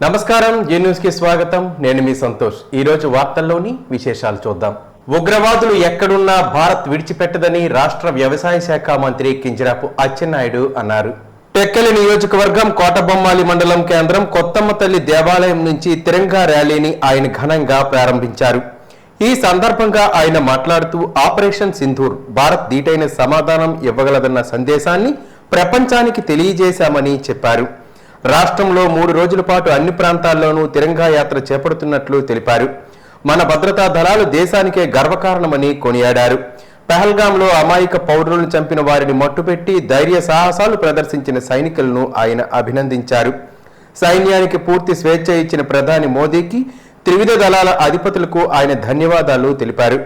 నమస్కారం, G news కి స్వాగతం. నేను మీ సంతోష్. ఈ రోజు వార్తల్లోని విశేషాలు చూద్దాం. ఉగ్రవాదులు ఎక్కడున్నా భారత్ విడిచిపెట్టదని రాష్ట్ర వ్యవసాయ శాఖ మంత్రి కింజరాపు అచ్చెన్నాయుడు అన్నారు. టెక్కలి నియోజకవర్గం కోటబొమ్మాలి మండలం కేంద్రం కొత్తమ్మ తల్లి దేవాలయం నుంచి తిరంగా ర్యాలీని ఆయన ఘనంగా ప్రారంభించారు. ఈ సందర్భంగా ఆయన మాట్లాడుతూ ఆపరేషన్ సింధూర్ భారత్ దీటైన సమాధానం ఇవ్వగలదన్న సందేశాన్ని ప్రపంచానికి తెలియజేశామని చెప్పారు. రాష్ట్రంలో 3 రోజుల పాటు అన్ని ప్రాంతాల్లోనూ తిరంగా యాత్ర చేపడుతున్నట్లు తెలిపారు. మన భద్రతా దళాలు దేశానికే గర్వకారణమని కొనియాడారు. పహల్గాంలో అమాయక పౌరులను చంపిన వారిని మట్టుపెట్టి ధైర్య సాహసాలు ప్రదర్శించిన సైనికులను ఆయన అభినందించారు. సైన్యానికి పూర్తి స్వేచ్ఛ ఇచ్చిన ప్రధాని మోదీకి, త్రివిధ దళాల అధిపతులకు ఆయన ధన్యవాదాలు తెలిపారు.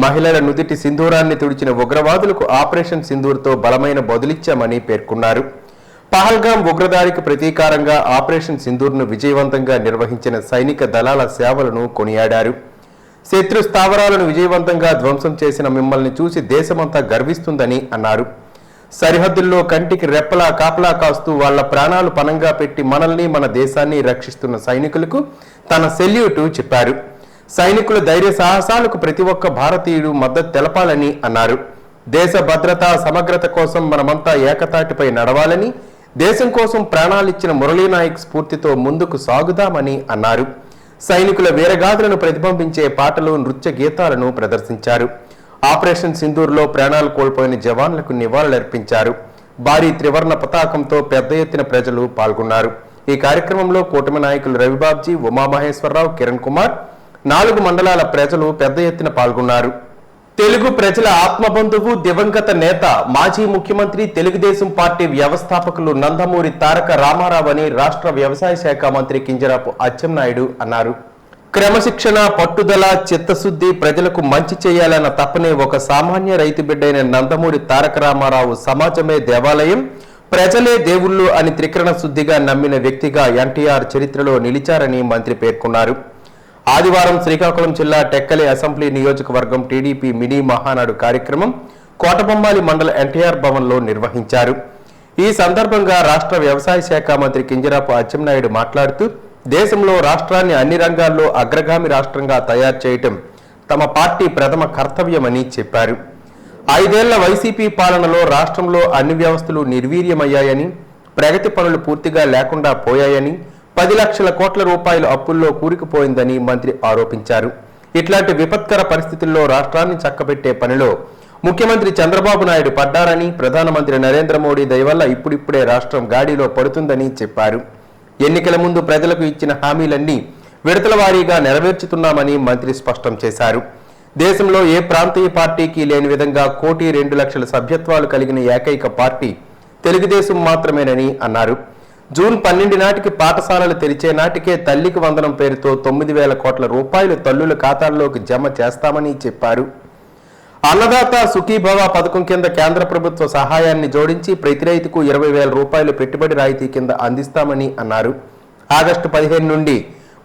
మహిళల నుదిటి సింధూరాన్ని తుడిచిన ఉగ్రవాదులకు ఆపరేషన్ సింధూర్తో బలమైన బదులిచ్చామని పేర్కొన్నారు. పహల్గాం ఉగ్రదాడికి ప్రతీకారంగా ఆపరేషన్ సింధూర్ను విజయవంతంగా నిర్వహించిన సైనిక దళాల సేవలను కొనియాడారు. శత్రు స్థావరాలను విజయవంతంగా ధ్వంసం చేసిన మిమ్మల్ని చూసి దేశమంతా గర్విస్తుందని అన్నారు. సరిహద్దుల్లో కంటికి రెప్పలా కాపలా కాస్తూ వాళ్ల ప్రాణాలు పణంగా పెట్టి మనల్ని, మన దేశాన్ని రక్షిస్తున్న సైనికులకు తన సెల్యూటు చెప్పారు. సైనికుల ధైర్య సాహసాలకు ప్రతి ఒక్క భారతీయుడు మద్దతు తెలపాలని అన్నారు. దేశ భద్రత, సమగ్రత కోసం మనమంతా ఏకతాటిపై నడవాలని, దేశం కోసం ప్రాణాలిచ్చిన మురళీనాయక్ స్ఫూర్తితో ముందుకు సాగుదామని అన్నారు. సైనికుల వీరగాథలను ప్రతిబింబించే పాటలు, నృత్య గీతాలను ప్రదర్శించారు. ఆపరేషన్ సింధూర్లో ప్రాణాలు కోల్పోయిన జవాన్లకు నివాళులర్పించారు. భారీ త్రివర్ణ పతాకంతో పెద్ద ఎత్తున ప్రజలు పాల్గొన్నారు. ఈ కార్యక్రమంలో కూటమి నాయకులు రవిబాబ్జీ, ఉమామహేశ్వరరావు, కిరణ్ కుమార్, 4 మండలాల ప్రజలు పెద్ద ఎత్తున పాల్గొన్నారు. తెలుగు ప్రజల ఆత్మబంధువు, దివంగత నేత, మాజీ ముఖ్యమంత్రి, తెలుగుదేశం పార్టీ వ్యవస్థాపకులు నందమూరి తారక రామారావు అని రాష్ట్ర వ్యవసాయ శాఖ మంత్రి కింజరాపు అచ్చెన్నాయుడు అన్నారు. క్రమశిక్షణ, పట్టుదల, చిత్తశుద్ధి, ప్రజలకు మంచి చేయాలన్న తపనే ఒక సామాన్య రైతు బిడ్డైన నందమూరి తారక రామారావు సమాజమే దేవాలయం, ప్రజలే దేవుళ్ళు అని త్రికరణ శుద్ధిగా నమ్మిన వ్యక్తిగా ఎన్టీఆర్ చరిత్రలో నిలిచారని మంత్రి పేర్కొన్నారు. ఆదివారం శ్రీకాకుళం జిల్లా టెక్కలి అసెంబ్లీ నియోజకవర్గం టీడీపీ మినీ మహానాడు కార్యక్రమం కోటబొమ్మాలి మండల ఎన్టీఆర్ భవన్లో నిర్వహించారు. ఈ సందర్భంగా రాష్ట్ర వ్యవసాయ శాఖ మంత్రి కింజరాపు అచ్చెన్నాయుడు మాట్లాడుతూ, దేశంలో రాష్ట్రాన్ని అన్ని రంగాల్లో అగ్రగామి రాష్ట్రంగా తయారు చేయటం తమ పార్టీ ప్రథమ కర్తవ్యమని చెప్పారు. 5 ఏళ్ల వైసీపీ పాలనలో రాష్ట్రంలో అన్ని వ్యవస్థలు నిర్వీర్యమయ్యాయని, ప్రగతి పనులు పూర్తిగా లేకుండా పోయాయని, 10 లక్షల కోట్ల రూపాయల అప్పుల్లో కూరుకుపోయిందని మంత్రి ఆరోపించారు. ఇట్లాంటి విపత్కర పరిస్థితుల్లో రాష్ట్రాన్ని చక్కబెట్టే పనిలో ముఖ్యమంత్రి చంద్రబాబు నాయుడు పడ్డారని, ప్రధానమంత్రి నరేంద్ర మోడీ దయ వల్ల ఇప్పుడిప్పుడే రాష్ట్రం గాడిలో పడుతుందని చెప్పారు. ఎన్నికల ముందు ప్రజలకు ఇచ్చిన హామీలన్నీ విడతల వారీగా నెరవేర్చుతున్నామని మంత్రి స్పష్టం చేశారు. దేశంలో ఏ ప్రాంతీయ పార్టీకి లేని విధంగా 1,02,00,000 సభ్యత్వాలు కలిగిన ఏకైక పార్టీ తెలుగుదేశం మాత్రమేనని అన్నారు. జూన్ 12 నాటికి పాఠశాలలు తెరిచే నాటికే తల్లికి వందనం పేరుతో 9,000 కోట్ల రూపాయలు తల్లుల ఖాతాల్లోకి జమ చేస్తామని చెప్పారు. అన్నదాత సుఖీభవ పథకం కింద కేంద్ర ప్రభుత్వ సహాయాన్ని జోడించి ప్రతి రైతుకు 20,000 రూపాయలు పెట్టుబడి రాయితీ కింద అందిస్తామని అన్నారు. ఆగస్టు 15 నుండి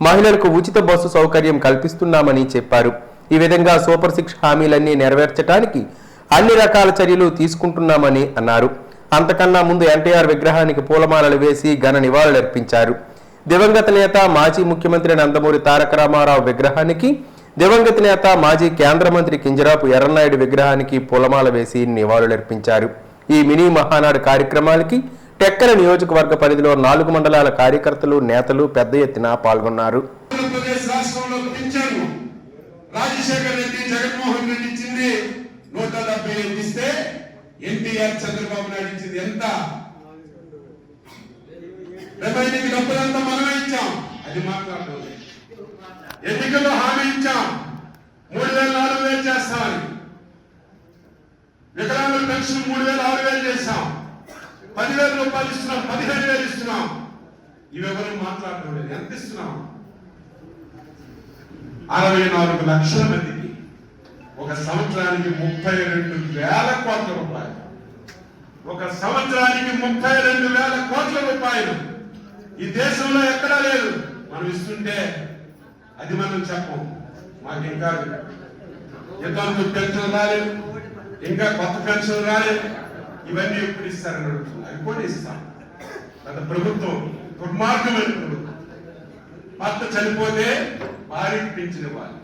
మహిళలకు ఉచిత బస్సు సౌకర్యం కల్పిస్తున్నామని చెప్పారు. ఈ విధంగా సూపర్ 6 హామీలన్నీ నెరవేర్చడానికి అన్ని రకాల చర్యలు తీసుకుంటున్నామని అన్నారు. అంతకన్నా ముందు ఎన్టీఆర్ విగ్రహానికి పూలమాలలు వేసి ఘన నివాళులర్పించారు. దివంగత నేత, మాజీ ముఖ్యమంత్రి నందమూరి తారక రామారావు విగ్రహానికి, దివంగత నేత, మాజీ కేంద్ర మంత్రి కింజరాపు ఎర్రన్నాయుడు విగ్రహానికి పూలమాల వేసి నివాళులర్పించారు. ఈ మినీ మహానాడు కార్యక్రమానికి టెక్కలి నియోజకవర్గ పరిధిలో 4 మండలాల కార్యకర్తలు, నేతలు పెద్ద ఎత్తున పాల్గొన్నారు. ఎన్టీఆర్ చంద్రబాబు నాయుడు ఇచ్చింది ఎంత? 70 డబ్బులంతా మనమే ఇచ్చాం. అది మాట్లాడదు. ఎన్నికల్లో హామీ ఇచ్చాం, 3,000, 4,000 చేస్తామని. వికలాంగుల పెన్షన్ 3,000, 6,000 చేస్తాం. 10,000 రూపాయలు ఇస్తున్నాం, 15,000 ఇస్తున్నాం. ఇవెవరు మాట్లాడలేదు. ఎంత ఇస్తున్నాం? 64 లక్షల మందికి ఒక సంవత్సరానికి 32,000 కోట్ల రూపాయలు. ఒక సంవత్సరానికి 32,000 కోట్ల రూపాయలు ఈ దేశంలో ఎక్కడా లేదు. మనం ఇస్తుంటే అది మనం చెప్పం. మాకు ఇంకా యుద్ధానికి పెన్షన్ రాలేదు, ఇంకా కొత్త పెన్షన్ రాలేదు. ఇవన్నీ ఎప్పుడు ఇస్తారని అడుగుతున్నారు. అవి కూడా ఇస్తాం. గత ప్రభుత్వం దుర్మార్గమైన ప్రభుత్వం. భర్త చనిపోతే భార్యకి పింఛన్ ఇవ్వాలి.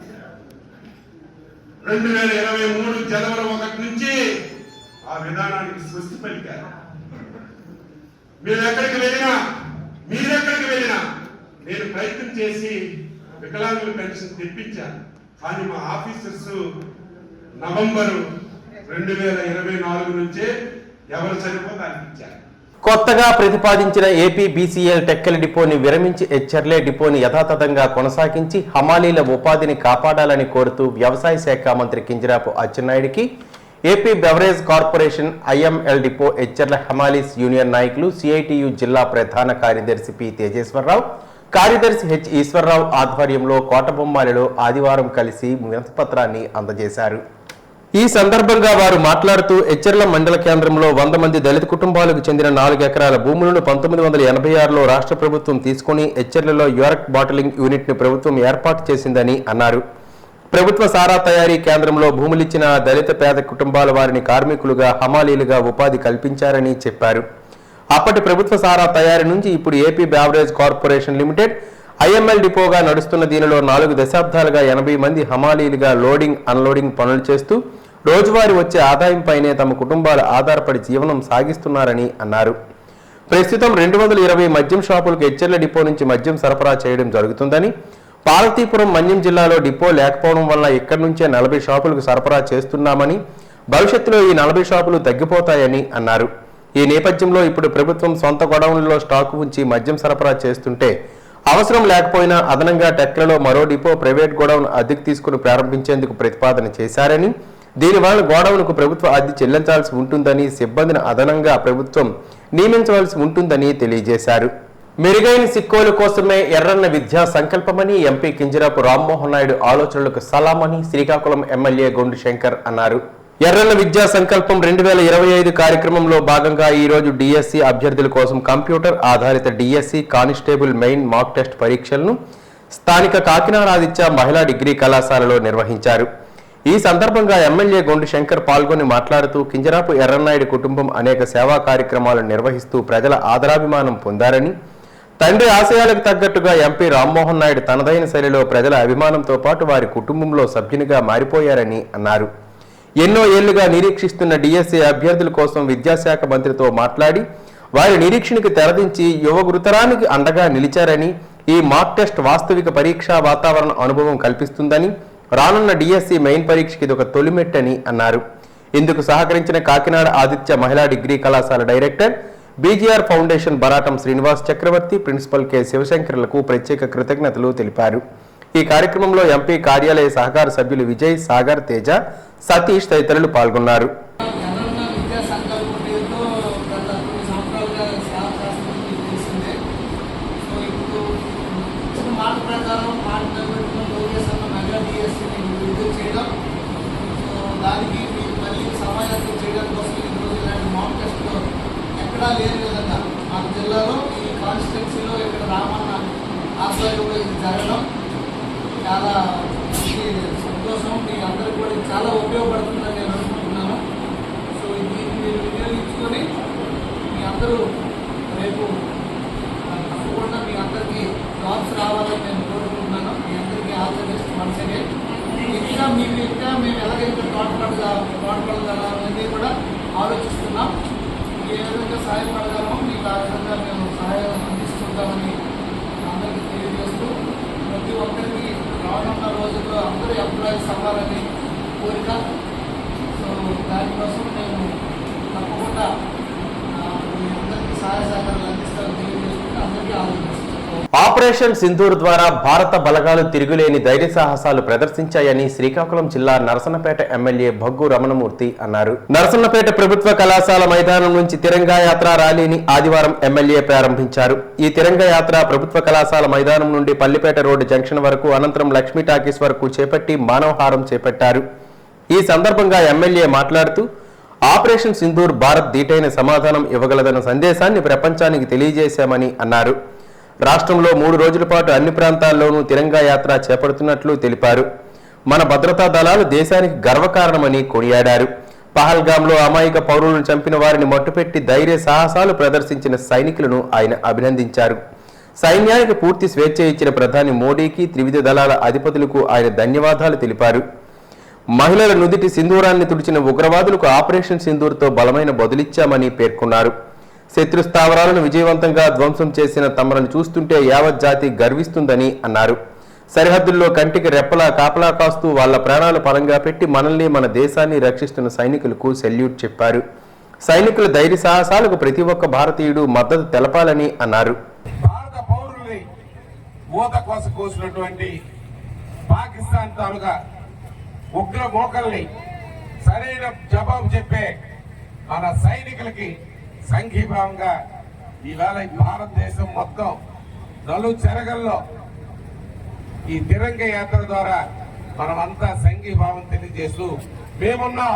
2023 జనవరి 1 నుంచి ఆ విధానానికి స్వస్తి పలికారు. మేము ఎక్కడికి వెళ్ళినా, మీరెక్కడికి వెళ్ళినా నేను ప్రయత్నం చేసి వికలాంగుల పెన్షన్ తెప్పించాను. కానీ మా ఆఫీసర్స్ నవంబరు 2024 నుంచే ఎవరు చనిపోతే అనిపించారు. కొత్తగా ప్రతిపాదించిన ఏపీ బీసీఎల్ టెక్కలి డిపోని విరమించి ఎచ్చర్లే డిపోని యథాతథంగా కొనసాగించి హమాలీల ఉపాధిని కాపాడాలని కోరుతూ వ్యవసాయ శాఖ మంత్రి కింజరాపు అచ్చెన్నాయుడికి AP beverage corporation IML depot Etcherla హమాలీస్ యూనియన్ నాయకులు సిఐటియు జిల్లా ప్రధాన కార్యదర్శి పి తేజేశ్వరరావు, కార్యదర్శి హెచ్ ఈశ్వరరావు ఆధ్వర్యంలో కోటబొమ్మాలిలో ఆదివారం కలిసి వినతిపత్రాన్ని అందజేశారు. ఈ సందర్భంగా వారు మాట్లాడుతూ ఎచ్చర్ల మండల కేంద్రంలో 100 మంది దళిత కుటుంబాలకు చెందిన 4 ఎకరాల భూములను 1986లో రాష్ట్ర ప్రభుత్వం తీసుకుని ఎచ్చర్లలో యూరక్ బాటిలింగ్ యూనిట్ ను ప్రభుత్వం ఏర్పాటు చేసిందని అన్నారు. ప్రభుత్వ సారా తయారీ కేంద్రంలో భూములిచ్చిన దళిత పేద కుటుంబాల వారిని కార్మికులుగా, హమాలీలుగా ఉపాధి కల్పించారని చెప్పారు. అప్పటి ప్రభుత్వ సారా తయారీ నుంచి ఇప్పుడు AP beverage corporation limited IML డిపోగా నడుస్తున్న దీనిలో 4 దశాబ్దాలుగా 80 మంది హమాలీలుగా లోడింగ్, అన్లోడింగ్ పనులు చేస్తూ రోజువారీ వచ్చే ఆదాయంపైనే తమ కుటుంబాలు ఆధారపడి జీవనం సాగిస్తున్నారని అన్నారు. ప్రస్తుతం 220 మద్యం షాపులకు ఎచ్చర్ల డిపో నుంచి మద్యం సరఫరా చేయడం జరుగుతుందని, పార్వతీపురం మన్యం జిల్లాలో డిపో లేకపోవడం వల్ల ఇక్కడి నుంచే 40 షాపులకు సరఫరా చేస్తున్నామని, భవిష్యత్తులో ఈ 40 షాపులు తగ్గిపోతాయని అన్నారు. ఈ నేపథ్యంలో ఇప్పుడు ప్రభుత్వం సొంత గొడౌన్లలో స్టాకు ఉంచి మద్యం సరఫరా చేస్తుంటే అవసరం లేకపోయినా అదనంగా టెక్కలలో మరో డిపో ప్రైవేట్ గోడౌన్ అద్దెకు తీసుకుని ప్రారంభించేందుకు ప్రతిపాదన చేశారని, దీనివల్ల గోడౌన్కు ప్రభుత్వ అద్దె చెల్లించాల్సి ఉంటుందని, సిబ్బందిని అదనంగా ప్రభుత్వం నియమించవలసి ఉంటుందని తెలియజేశారు. మెరుగైన సిక్కోలు కోసమే ఎర్రన్న విద్యా సంకల్పమని ఎంపీ కింజరాపు రామ్మోహన్ నాయుడు ఆలోచనలకు సలామని శ్రీకాకుళం ఎమ్మెల్యే గొండు శంకర్ అన్నారు. ఎర్రన్న విద్యా సంకల్పం 2025 కార్యక్రమంలో భాగంగా ఈ రోజు డిఎస్సి అభ్యర్థుల కోసం కంప్యూటర్ ఆధారిత DSC constable main mock test పరీక్షలను స్థానిక కాకినాడ ఆదిత్య మహిళా డిగ్రీ కళాశాలలో నిర్వహించారు. ఈ సందర్భంగా ఎమ్మెల్యే గొండు శంకర్ పాల్గొని మాట్లాడుతూ కింజరాపు ఎర్రన్నాయుడు కుటుంబం అనేక సేవా కార్యక్రమాలను నిర్వహిస్తూ ప్రజల ఆదరాభిమానం పొందారని, తండ్రి ఆశయాలకు తగ్గట్టుగా ఎంపీ రామ్మోహన్ నాయుడు తనదైన శైలిలో ప్రజల అభిమానంతో పాటు వారి కుటుంబంలో సభ్యునిగా మారిపోయారని అన్నారు. ఎన్నో ఏళ్లుగా నిరీక్షిస్తున్న డిఎస్సి అభ్యర్థుల కోసం విద్యాశాఖ మంత్రితో మాట్లాడి వారి నిరీక్షణకు తెరదించి యువగురుతరానికి అండగా నిలిచారని, ఈ మాక్ టెస్ట్ వాస్తవిక పరీక్షా వాతావరణ అనుభవం కల్పిస్తుందని, రానున్న డిఎస్సి మెయిన్ పరీక్షకి ఇది ఒక తొలిమెట్టని అన్నారు. ఇందుకు సహకరించిన కాకినాడ ఆదిత్య మహిళా డిగ్రీ కళాశాల director, BGR foundation Baratam Srinivas Chakravarthi, principal K శివశంకర్లకు ప్రత్యేక కృతజ్ఞతలు తెలిపారు. ఈ కార్యక్రమంలో ఎంపీ కార్యాలయ సహకార సభ్యులు విజయ్, సాగర్, తేజ, సతీష్ తదితరులు పాల్గొన్నారు. లేని విధంగా మన జిల్లాలో ఈ కాన్స్టిట్యున్సీలో ఇక్కడ రామన్న ఆధ్వర్యంలో ఇది జరగడం చాలా సంతోషం. మీ అందరికీ కూడా చాలా ఉపయోగపడుతుందని నేను అనుకుంటున్నాను. సో దీన్ని మీరు వినియోగించుకొని మీ అందరూ రేపు తప్పకుండా మీ అందరికీ జాబ్స్ రావాలని నేను కోరుకుంటున్నాను. మీ అందరికీ ఆచరిస్తూ మనసే ఇంకా మేము ఎలాగైతే తోడ్పడగలమనేది కూడా ఆలోచిస్తున్నాం. ఏ విధంగా సహాయపడగలమో మీకు ఆ విధంగా మేము సహాయం అందిస్తుంటామని అందరికీ తెలియజేస్తూ, ప్రతి ఒక్కరికి రానున్న రోజుల్లో అందరూ ఎంప్లాయీస్ అవ్వాలని కోరిక. సో దానికోసం మేము తప్పకుండా మీ అందరికీ సహాయ సహకారాలు అందిస్తామని తెలియజేసుకుంటూ అందరికీ ఆలోచిస్తున్నాం. ఆపరేషన్ సింధూర్ ద్వారా భారత బలగాలు తిరుగులేని ధైర్య సాహసాలు ప్రదర్శించాయని శ్రీకాకుళం జిల్లా నరసన్నపేట ఎమ్మెల్యే భగ్గు రమణమూర్తి అన్నారు. నరసన్నపేట ప్రభుత్వ కళాశాల మైదానం నుంచి తిరంగా యాత్ర ర్యాలీని ఆదివారం ఎమ్మెల్యే ప్రారంభించారు. ఈ తిరంగా యాత్ర ప్రభుత్వ కళాశాల మైదానం నుండి పల్లిపేట రోడ్డు జంక్షన్ వరకు, అనంతరం లక్ష్మీ టాకీస్ వరకు చేపట్టి మానవహారం చేపట్టారు. ఈ సందర్భంగా ఎమ్మెల్యే మాట్లాడుతూ ఆపరేషన్ సింధూర్ భారత్ దీటైన సమాధానం ఇవ్వగలదన్న సందేశాన్ని ప్రపంచానికి తెలియజేశామని అన్నారు. రాష్ట్రంలో 3 రోజుల పాటు అన్ని ప్రాంతాల్లోనూ తిరంగా యాత్ర చేపడుతున్నట్లు తెలిపారు. మన భద్రతా దళాలు దేశానికి గర్వకారణమని కొనియాడారు. పహల్గాంలో అమాయక పౌరులను చంపిన వారిని మట్టుపెట్టి ధైర్య సాహసాలు ప్రదర్శించిన సైనికులను ఆయన అభినందించారు. సైన్యానికి పూర్తి స్వేచ్ఛ ఇచ్చిన ప్రధాని మోడీకి త్రివిధ దళాల అధిపతులకు ఆయన ధన్యవాదాలు తెలిపారు. మహిళల నుదిటి సింధూరాన్ని తుడిచిన ఉగ్రవాదులకు ఆపరేషన్ సింధూర్తో బలమైన బదులిచ్చామని పేర్కొన్నారు. శత్రు స్థావరాలను విజయవంతంగా ధ్వంసం చేసిన తమను చూస్తుంటే యావత్ జాతి గర్విస్తుందని అన్నారు. సరిహద్దుల్లో కంటికి రెప్పలా కాపలా కాస్తూ వాళ్ల ప్రాణాలు పరంగా పెట్టి మనల్ని మన దేశాన్ని రక్షిస్తున్న సైనికులకు సెల్యూట్ చెప్పారు. సైనికుల ధైర్య సాహసాలకు ప్రతి ఒక్క భారతీయుడు మద్దతు తెలపాలని అన్నారు. భారత పౌరుల్ని మూత కోసినటువంటి పాకిస్తాన్ తాలూకా ఉగ్ర మోకల్ని సరైన జవాబు చెప్పే మన సైనికులకి సంఘీభావంగా ఈవేళ భారతదేశం మొత్తం నలు చెరగల్లో ఈ తిరంగ యాత్ర ద్వారా మనమంతా సంఘీభావం తెలియజేస్తూ మేమున్నాం,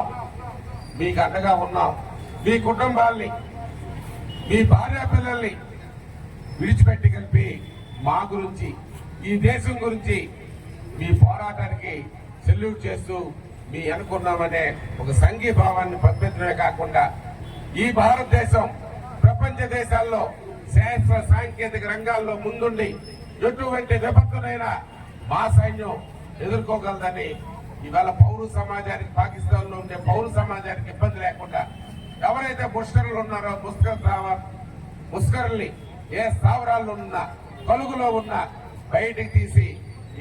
మీకు అండగా ఉన్నాం. మీ కుటుంబాల్ని, మీ భార్య పిల్లల్ని విడిచిపెట్టి కలిపి మా గురించి, ఈ దేశం గురించి మీ పోరాటానికి సెల్యూట్ చేస్తూ మీ అనుకున్నామనే ఒక సంఘీభావాన్ని పంపించడమే కాకుండా ఈ భారతదేశం ప్రపంచ దేశాల్లో శాస్త్ర సాంకేతిక రంగాల్లో ముందుండి ఎటువంటి విపత్తునైనా మా సైన్యం ఎదుర్కోగలదని ఇవాళ పౌర సమాజానికి, పాకిస్తాన్ లో ఉండే పౌర సమాజానికి ఇబ్బంది లేకుండా ఎవరైతే ముష్కరులు ఉన్నారో ముష్కరుల్ని ఏ స్థావరాల్లో ఉన్నా, కలుగులో ఉన్నా బయటికి తీసి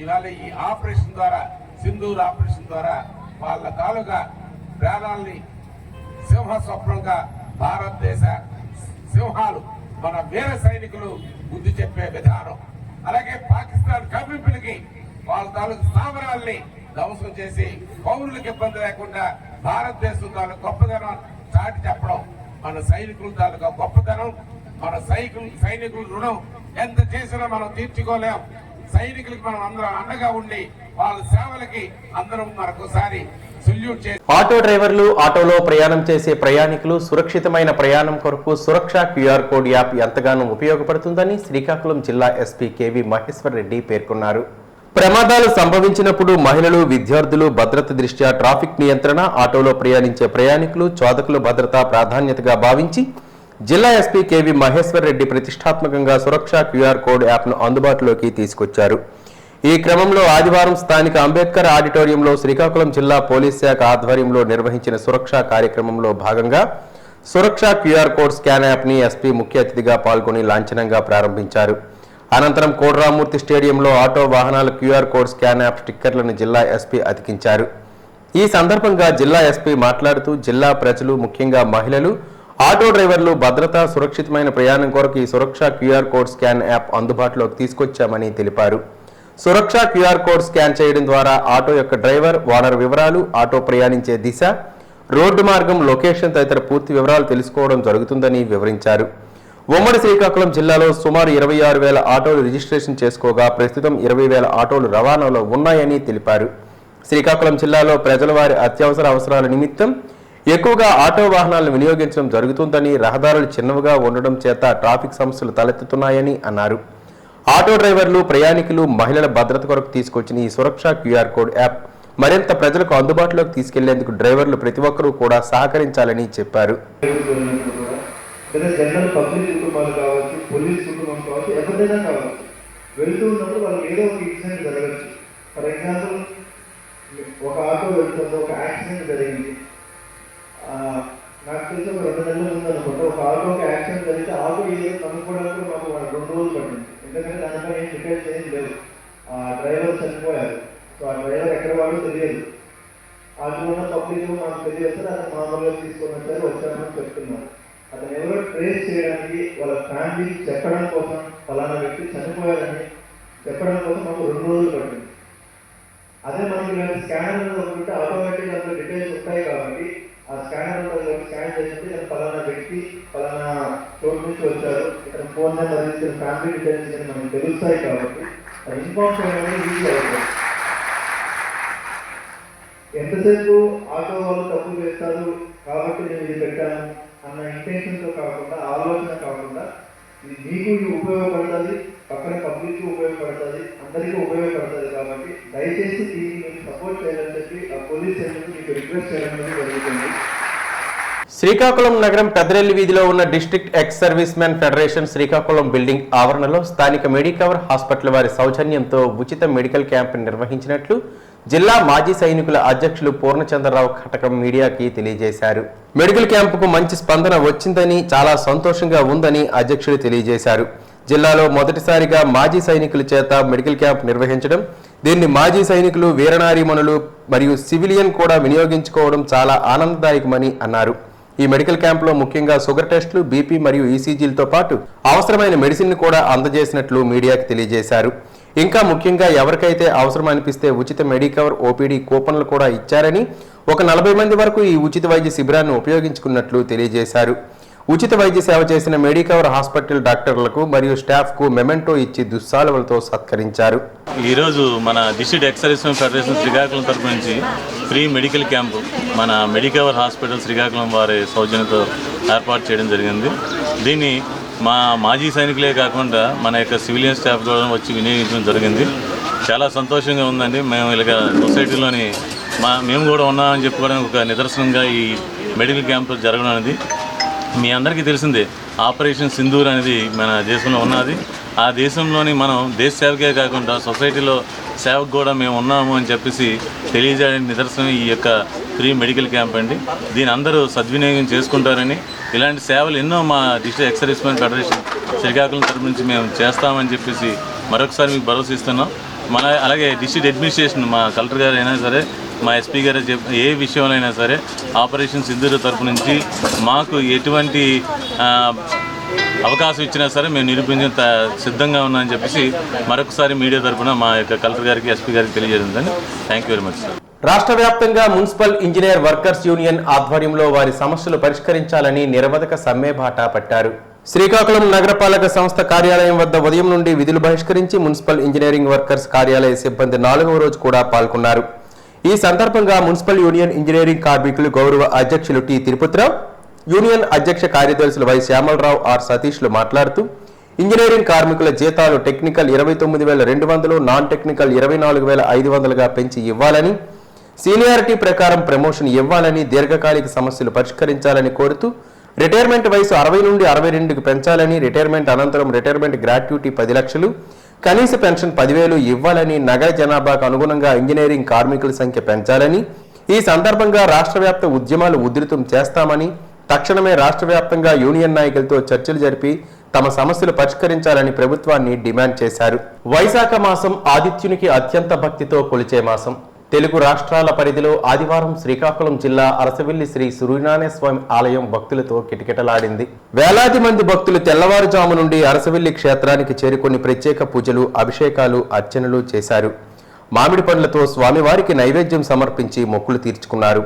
ఇవాళ ఈ ఆపరేషన్ ద్వారా, సింధూర్ ఆపరేషన్ ద్వారా వాళ్ళ తాలూకా ప్రాణాలని సింహ స్వప్నంగా భారతదేశ సింహాలు మన వీర సైనికులు బుద్ధి చెప్పే విధానం, అలాగే పాకిస్తాన్ కవ్వింపులకి వాళ్ళ తాలూకు స్థావరాల్ని ధ్వంసం చేసి పౌరులకు ఇబ్బంది లేకుండా భారతదేశం తాలూకు గొప్పదనం చాటి చెప్పడం మన సైనికుల తాలూకా గొప్పతనం. మన సైనికుల రుణం ఎంత చేసినా మనం తీర్చుకోలేం. సైనికులకి మనం అందరం అండగా ఉండి వాళ్ళ సేవలకి అందరం మరొకసారి సెల్యూట్ చేసి. ఆటో డ్రైవర్లు, ఆటోలో ప్రయాణం చేసే ప్రయాణికులు సురక్షితమైన ప్రయాణం కొరకు సురక్ష క్యూఆర్ కోడ్ యాప్ ఎంతగానో ఉపయోగపడుతుందని శ్రీకాకుళం జిల్లా ఎస్పీ కేవి మహేశ్వర్ రెడ్డి పేర్కొన్నారు. ప్రమాదాలు సంభవించినప్పుడు మహిళలు, విద్యార్థులు భద్రత దృష్ట్యా ట్రాఫిక్ నియంత్రణ, ఆటోలో ప్రయాణించే ప్రయాణికులు, చోదకుల భద్రత ప్రాధాన్యతగా భావించి జిల్లా ఎస్పీ కేవి మహేశ్వర్ రెడ్డి ప్రతిష్టాత్మకంగా సురక్ష క్యూఆర్ కోడ్ యాప్ను అందుబాటులోకి తీసుకొచ్చారు. ఈ క్రమంలో ఆదివారం స్థానిక అంబేద్కర్ ఆడిటోరియంలో శ్రీకాకుళం జిల్లా పోలీస్ శాఖ ఆధ్వర్యంలో నిర్వహించిన సురక్ష కార్యక్రమంలో భాగంగా సురక్ష క్యూఆర్ కోడ్ స్కాన్ యాప్ని ఎస్పీ ముఖ్య అతిథిగా పాల్గొని లాంఛనంగా ప్రారంభించారు. అనంతరం కోడ్రామూర్తి స్టేడియంలో ఆటో వాహనాల క్యూఆర్ కోడ్ స్కాన్ యాప్ స్టిక్కర్లను జిల్లా ఎస్పీ అతికించారు. ఈ సందర్భంగా జిల్లా ఎస్పీ మాట్లాడుతూ జిల్లా ప్రజలు, ముఖ్యంగా మహిళలు, ఆటో డ్రైవర్లు భద్రత, సురక్షితమైన ప్రయాణం కొరకు ఈ సురక్ష క్యూఆర్ కోడ్ స్కాన్ యాప్ అందుబాటులోకి తీసుకొచ్చామని తెలిపారు. సురక్ష క్యూఆర్ కోడ్ స్కాన్ చేయడం ద్వారా ఆటో యొక్క డ్రైవర్, ఓనర్ వివరాలు, ఆటో ప్రయాణించే దిశ, రోడ్డు మార్గం, లొకేషన్ తదితర పూర్తి వివరాలు తెలుసుకోవడం జరుగుతుందని వివరించారు. ఉమ్మడి శ్రీకాకుళం జిల్లాలో సుమారు 26,000 ఆటోలు రిజిస్ట్రేషన్ చేసుకోగా ప్రస్తుతం 20,000 ఆటోలు రవాణాలో ఉన్నాయని తెలిపారు. శ్రీకాకుళం జిల్లాలో ప్రజల వారి అత్యవసర అవసరాల నిమిత్తం ఎక్కువగా ఆటో వాహనాలను వినియోగించడం జరుగుతుందని, రహదారులు చిన్నవిగా ఉండడం చేత ట్రాఫిక్ సమస్యలు తలెత్తుతున్నాయని అన్నారు. ఆటో డ్రైవర్లు, ప్రయాణికులు, మహిళల భద్రత కొరకు తీసుకొచ్చిన ఈ సురక్ష క్యూఆర్ కోడ్ యాప్ మరింత ప్రజలకు అందుబాటులోకి తీసుకెళ్లేందుకు డ్రైవర్లు ప్రతి ఒక్కరూ కూడా సహకరించాలని చెప్పారు. జనరల్ పబ్లిక్ కుటుంబాలు కావచ్చు, పోలీస్ కుటుంబం కావచ్చు, ఎవరిదైనా కావచ్చు, వెళ్తూ ఉన్నప్పుడు వాళ్ళకి ఏదో ఒక ఇన్సిడెంట్ జరగచ్చు. ఫర్ ఎగ్జాంపుల్, ఒక ఆటో వెళ్తుంది, ఒక యాక్సిడెంట్ జరిగింది. నాకు తెలిసి ఒక 2 నెలల ముందు అనుకుంటా ఒక ఆటోకి యాక్సిడెంట్ జరిగితే ఆటో ఏదో కనుక్కోవడానికి మాకు 2 రోజులు పట్టింది. ఎందుకంటే దానిపై ఏం రిపేర్ చేయడం లేదు. ఆ డ్రైవర్ చనిపోయారు. సో ఆ డ్రైవర్ ఎక్కడ వాడో తెలియదు. అటున్న పబ్లిక్ మాకు తెలియదు, అతను మామూలుగా తీసుకొని వచ్చారని చెప్తున్నారు. అతను ఎవరో ట్రేస్ చేయడానికి, వాళ్ళ ఫ్యామిలీకి చెప్పడం కోసం, ఫలానా వ్యక్తి చనిపోయారని చెప్పడం కోసం మాకు 2 రోజులు పట్టింది. అదే మనకి స్కానర్ ఒకటి ఆటోమేటిక్ అందులో డీటెయిల్స్ ఉంటాయి కాబట్టి ఆ స్కానర్ స్కాన్ చేసినప్పుడు ఇతను ఫలానా వ్యక్తి ఫలానా చోటు నుంచి వచ్చారు, ఇతను ఫోన్ నెంబర్, ఇతను ఫ్యామిలీ డీటెయిల్స్ మనకు తెలుస్తాయి కాబట్టి అది ఇన్ఫార్మ్ చేయడం ఈజీ అవుతుంది. ఎంతసేపు ఆటో వాళ్ళు తప్పు చేస్తారు కాబట్టి నేను ఇది పెట్టాను అన్న ఇంటెన్షన్తో కాకుండా, ఆలోచన కాకుండా, ఇది మీకు ఉపయోగపడుతుంది, పక్కన పబ్లిక్ ఉపయోగపడుతుంది, అందరికీ ఉపయోగపడుతుంది కాబట్టి దయచేసి దీన్ని మీకు సపోర్ట్ చేయాలని చెప్పి ఆ పోలీస్ స్టేషన్కి మీకు రిక్వెస్ట్ చేయడం జరుగుతుంది. శ్రీకాకుళం నగరం పెద్దరెల్లి వీధిలో ఉన్న district ex service men federation Srikakulam building ఆవరణలో స్థానిక మెడికవర్ హాస్పిటల్ వారి సౌజన్యంతో ఉచిత మెడికల్ క్యాంప్ నిర్వహించినట్లు జిల్లా మాజీ సైనికుల అధ్యక్షులు పూర్ణచంద్రరావు కటకం మీడియాకి తెలియజేశారు. మెడికల్ క్యాంపుకు మంచి స్పందన వచ్చిందని, చాలా సంతోషంగా ఉందని అధ్యక్షులు తెలియజేశారు. జిల్లాలో మొదటిసారిగా మాజీ సైనికుల చేత మెడికల్ క్యాంప్ నిర్వహించడం, దీన్ని మాజీ సైనికులు, వీరనారీమణులు మరియు సివిలియన్ కూడా వినియోగించుకోవడం చాలా ఆనందదాయకమని అన్నారు. ఈ మెడికల్ క్యాంపులో ముఖ్యంగా షుగర్ టెస్టులు, బీపీ మరియు ఈసీజీలతో పాటు అవసరమైన మెడిసిన్ కూడా అందజేసినట్లు మీడియాకు తెలియజేశారు. ఇంకా ముఖ్యంగా ఎవరికైతే అవసరం అనిపిస్తే ఉచిత మెడికవర్ ఓపీడీ కూపన్లు కూడా ఇచ్చారని, ఒక 40 మంది వరకు ఈ ఉచిత వైద్య శిబిరాన్ని ఉపయోగించుకున్నట్లు తెలియజేశారు. ఉచిత వైద్య సేవ చేసిన మెడికవర్ హాస్పిటల్ డాక్టర్లకు మరియు స్టాఫ్ కు మెమెంటో ఇచ్చి దుస్సాలువలతో సత్కరించారు. ఈరోజు మన district ex service men federation Srikakulam తరపు నుంచి ఫ్రీ మెడికల్ క్యాంపు మన మెడికవర్ హాస్పిటల్ శ్రీకాకుళం వారి సౌజన్యంతో ఏర్పాటు చేయడం జరిగింది. దీన్ని మా మాజీ సైనికులే కాకుండా మన యొక్క సివిలియన్ స్టాఫ్ కూడా వచ్చి వినియోగించడం జరిగింది. చాలా సంతోషంగా ఉందండి. మేము ఇలాగ సొసైటీలోని మేము కూడా ఉన్నామని చెప్పుకోవడానికి ఒక నిదర్శనంగా ఈ మెడికల్ క్యాంపు జరగడం అనేది. మీ అందరికీ తెలిసిందే, ఆపరేషన్ సింధూర్ అనేది మన దేశంలో ఉన్నది. ఆ దేశంలోని మనం దేశ సేవకే కాకుండా సొసైటీలో సేవకు కూడా మేము ఉన్నాము అని చెప్పేసి తెలియజేయడానికి నిదర్శనం ఈ యొక్క ఫ్రీ మెడికల్ క్యాంప్ అండి. దీని అందరూ సద్వినియోగం చేసుకుంటారని, ఇలాంటి సేవలు ఎన్నో మా district ex service men federation Srikakulam తరపు నుంచి మేము చేస్తామని చెప్పేసి మరొకసారి మీకు భరోసా ఇస్తున్నాం. అలాగే డిస్ట్రిక్ట్ అడ్మినిస్ట్రేషన్, మా కలెక్టర్ గారు అయినా సరే, మా ఎస్పీ గారు ఏ విషయంలో అయినా సరే ఆపరేషన్ సింధూర్ తరపు నుంచి మాకు ఎటువంటి అవకాశం ఇచ్చినా సరే మేము నిరూపించ సిద్ధంగా ఉన్నామని చెప్పేసి మరొకసారి మీడియా తరఫున మా యొక్క కలెక్టర్ గారికి, ఎస్పీ గారికి తెలియజేయడం. Thank you very much sir. రాష్ట్ర వ్యాప్తంగా మున్సిపల్ ఇంజనీర్ వర్కర్స్ యూనియన్ ఆధ్వర్యంలో వారి సమస్యలు పరిష్కరించాలని నిరవధిక సమ్మె బాట పట్టారు. శ్రీకాకుళం నగరపాలక సంస్థ కార్యాలయం వద్ద ఉదయం నుండి విధులు బహిష్కరించి మున్సిపల్ ఇంజనీరింగ్ వర్కర్స్ కార్యాలయ సిబ్బంది 4వ రోజు కూడా పాల్గొన్నారు. ఈ సందర్భంగా మున్సిపల్ యూనియన్ ఇంజనీరింగ్ కార్మికులు గౌరవ అధ్యక్షులు టి తిరుపతిరావు, యూనియన్ అధ్యక్ష కార్యదర్శులు వై శ్యామలరావు, ఆర్ సతీష్లు మాట్లాడుతూ ఇంజనీరింగ్ కార్మికుల జీతాలు టెక్నికల్ 29,200, నాన్ టెక్నికల్ 24,500గా పెంచి ఇవ్వాలని, సీనియారిటీ ప్రకారం ప్రమోషన్ ఇవ్వాలని, దీర్ఘకాలిక సమస్యలు పరిష్కరించాలని కోరుతూ రిటైర్మెంట్ వయసు 60 నుండి 62కి పెంచాలని, రిటైర్మెంట్ అనంతరం రిటైర్మెంట్ గ్రాట్యుటీ 10 లక్షలు, కనీస పెన్షన్ 10,000 ఇవ్వాలని, నగర జనాభాకు అనుగుణంగా ఇంజనీరింగ్ కార్మికుల సంఖ్య పెంచాలని, ఈ సందర్భంగా రాష్ట్ర వ్యాప్త ఉద్యమాలు ఉధృతం చేస్తామని, తక్షణమే రాష్ట్ర వ్యాప్తంగా యూనియన్ నాయకులతో చర్చలు జరిపి తమ సమస్యలు పరిష్కరించాలని ప్రభుత్వాన్ని డిమాండ్ చేశారు. వైశాఖ మాసం ఆదిత్యునికి అత్యంత భక్తితో కొలిచే మాసం. తెలుగు రాష్ట్రాల పరిధిలో ఆదివారం శ్రీకాకుళం జిల్లా అరసవిల్లి శ్రీ సూర్యనారాయణ స్వామి ఆలయం భక్తులతో కిటకిటలాడింది. వేలాది మంది భక్తులు తెల్లవారుజాము నుండి అరసవిల్లి క్షేత్రానికి చేరుకొని ప్రత్యేక పూజలు, అభిషేకాలు, అర్చనలు చేశారు. మామిడి పండ్లతో స్వామివారికి నైవేద్యం సమర్పించి మొక్కులు తీర్చుకున్నారు.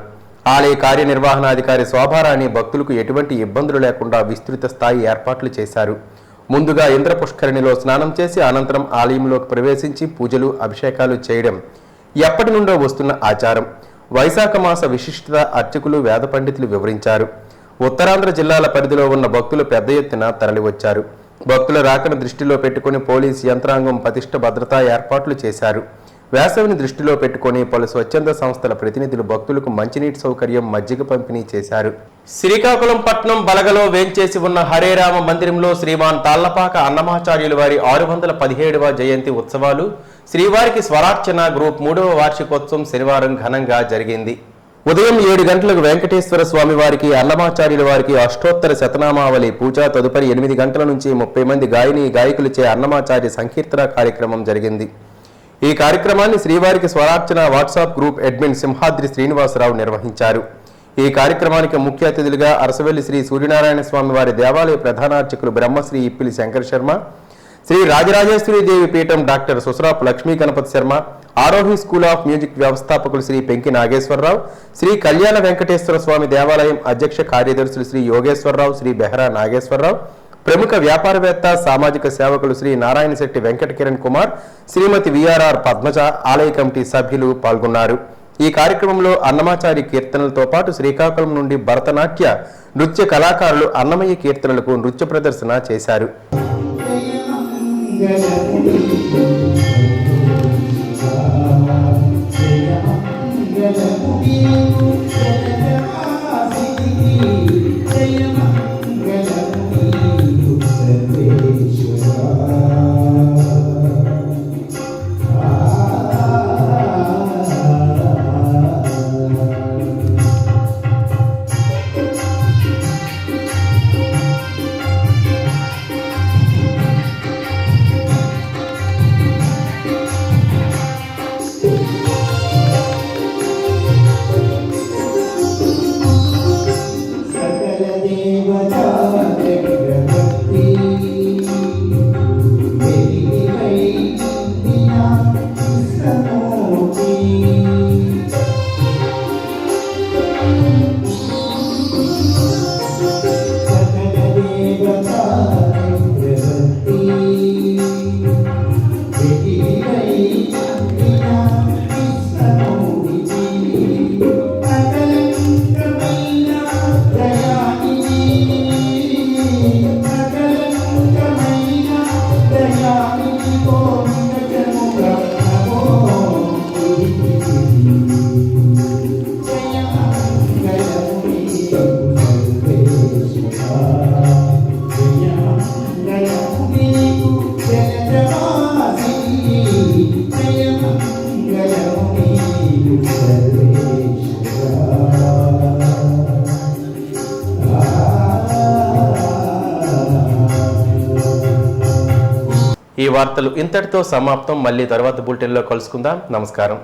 ఆలయ కార్యనిర్వహణాధికారి శోభారాణి భక్తులకు ఎటువంటి ఇబ్బందులు లేకుండా విస్తృత స్థాయి ఏర్పాట్లు చేశారు. ముందుగా ఇంద్ర పుష్కరిణిలో స్నానం చేసి అనంతరం ఆలయంలోకి ప్రవేశించి పూజలు, అభిషేకాలు చేయడం ఎప్పటి నుండో వస్తున్న ఆచారం. వైశాఖ మాస విశిష్టత అర్చకులు, వేద పండితులు వివరించారు. ఉత్తరాంధ్ర జిల్లాల పరిధిలో ఉన్న భక్తులు పెద్ద ఎత్తున తరలివచ్చారు. భక్తుల రాకను దృష్టిలో పెట్టుకుని పోలీసు యంత్రాంగం పటిష్ట భద్రతా ఏర్పాట్లు చేశారు. వేసవిని దృష్టిలో పెట్టుకుని పలు స్వచ్ఛంద సంస్థల ప్రతినిధులు భక్తులకు మంచినీటి సౌకర్యం, మజ్జిగ పంపిణీ చేశారు. శ్రీకాకుళం పట్నం బలగలో వేంచేసి ఉన్న హరేరామ మందిరంలో శ్రీమాన్ తాళ్లపాక అన్నమాచార్యుల వారి 617వ జయంతి ఉత్సవాలు, శ్రీవారికి స్వరార్చన గ్రూప్ 3వ వార్షికోత్సవం శనివారం ఘనంగా జరిగింది. ఉదయం 7 గంటలకు వెంకటేశ్వర స్వామి వారికి, అన్నమాచార్యుల వారికి అష్టోత్తర శతనామావళి పూజ, తదుపరి 8 గంటల నుంచి 30 మంది గాయని గాయకులచే అన్నమాచార్య సంకీర్తన కార్యక్రమం జరిగింది. ఈ కార్యక్రమాన్ని శ్రీవారికి స్వరార్చన WhatsApp group admin Simhadri Srinivasarao నిర్వహించారు. ఈ కార్యక్రమానికి ముఖ్య అతిథులుగా అరసవెల్లి శ్రీ సూర్యనారాయణ స్వామి వారి దేవాలయ ప్రధానార్చకులు బ్రహ్మశ్రీ ఇప్పిలి శంకర శర్మ, శ్రీ రాజరాజేశ్వరి దేవి పీఠం doctor Susarapu Lakshmi Ganapathi Sharma, Aarohi school of music వ్యవస్థాపకులు శ్రీ పెంకి నాగేశ్వరరావు, శ్రీ కళ్యాణ వెంకటేశ్వర స్వామి దేవాలయం అధ్యక్ష కార్యదర్శులు శ్రీ యోగేశ్వరరావు, శ్రీ బెహరా నాగేశ్వరరావు, ప్రముఖ వ్యాపారవేత్త, సామాజిక సేవకులు శ్రీ నారాయణ శెట్టి వెంకట కిరణ్ కుమార్, శ్రీమతి విఆర్ఆర్ పద్మజ, ఆలయ కమిటీ సభ్యులు పాల్గొన్నారు. ఈ కార్యక్రమంలో అన్నమాచారి కీర్తనలతో పాటు శ్రీకాకుళం నుండి భరతనాట్య, నృత్య కళాకారులు అన్నమయ్య కీర్తనలకు నృత్య ప్రదర్శన చేశారు. ఈ వార్తలు ఇంతటితో సమాప్తం. మళ్ళీ తర్వాత బులెటిన్లో కలుసుకుందాం. నమస్కారం.